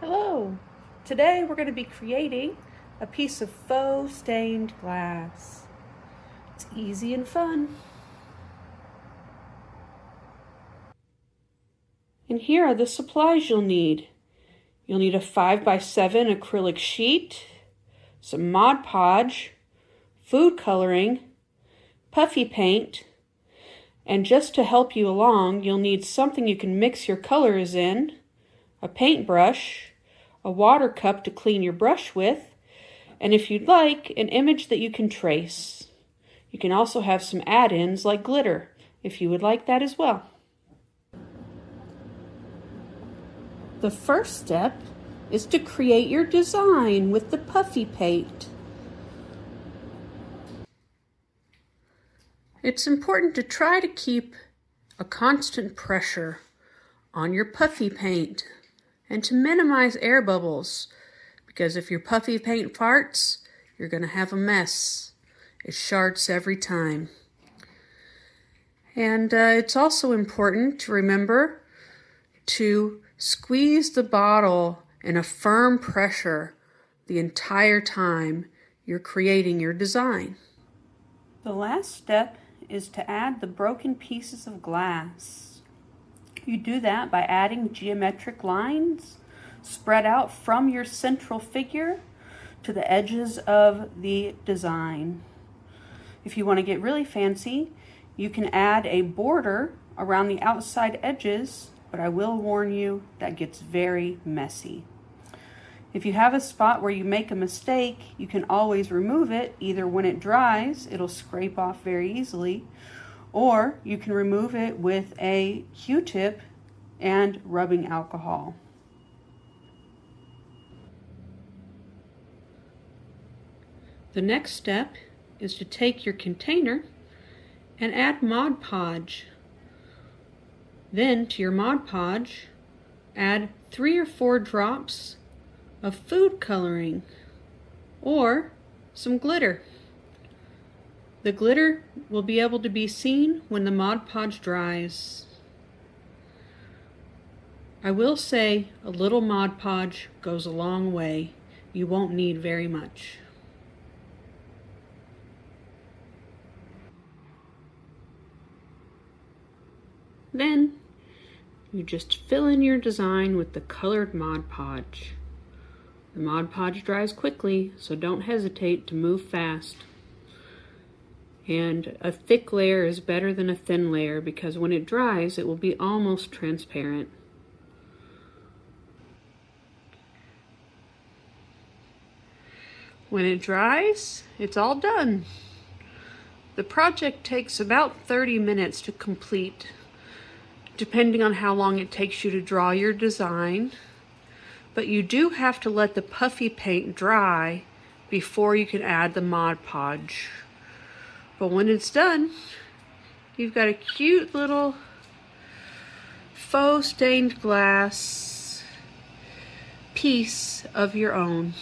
Hello! Today we're going to be creating a piece of faux stained glass. It's easy and fun. And here are the supplies you'll need. You'll need a 5x7 acrylic sheet, some Mod Podge, food coloring, puffy paint, and just to help you along, you'll need something you can mix your colors in, a paintbrush, a water cup to clean your brush with, and if you'd like, an image that you can trace. You can also have some add-ins like glitter, if you would like that as well. The first step is to create your design with the puffy paint. It's important to try to keep a constant pressure on your puffy paint and to minimize air bubbles, because if your puffy paint farts, you're going to have a mess. It shards every time. And it's also important to remember to squeeze the bottle in a firm pressure the entire time you're creating your design. The last step is to add the broken pieces of glass. You do that by adding geometric lines spread out from your central figure to the edges of the design. If you want to get really fancy, you can add a border around the outside edges, but I will warn you that gets very messy. If you have a spot where you make a mistake, you can always remove it. Either when it dries, it'll scrape off very easily, or you can remove it with a Q-tip and rubbing alcohol. The next step is to take your container and add Mod Podge. Then to your Mod Podge, add 3 or 4 drops of food coloring or some glitter. The glitter will be able to be seen when the Mod Podge dries. I will say a little Mod Podge goes a long way. You won't need very much. Then you just fill in your design with the colored Mod Podge. The Mod Podge dries quickly, so don't hesitate to move fast. And a thick layer is better than a thin layer because when it dries, it will be almost transparent. When it dries, it's all done. The project takes about 30 minutes to complete, depending on how long it takes you to draw your design. But you do have to let the puffy paint dry before you can add the Mod Podge. But when it's done, you've got a cute little faux stained glass piece of your own.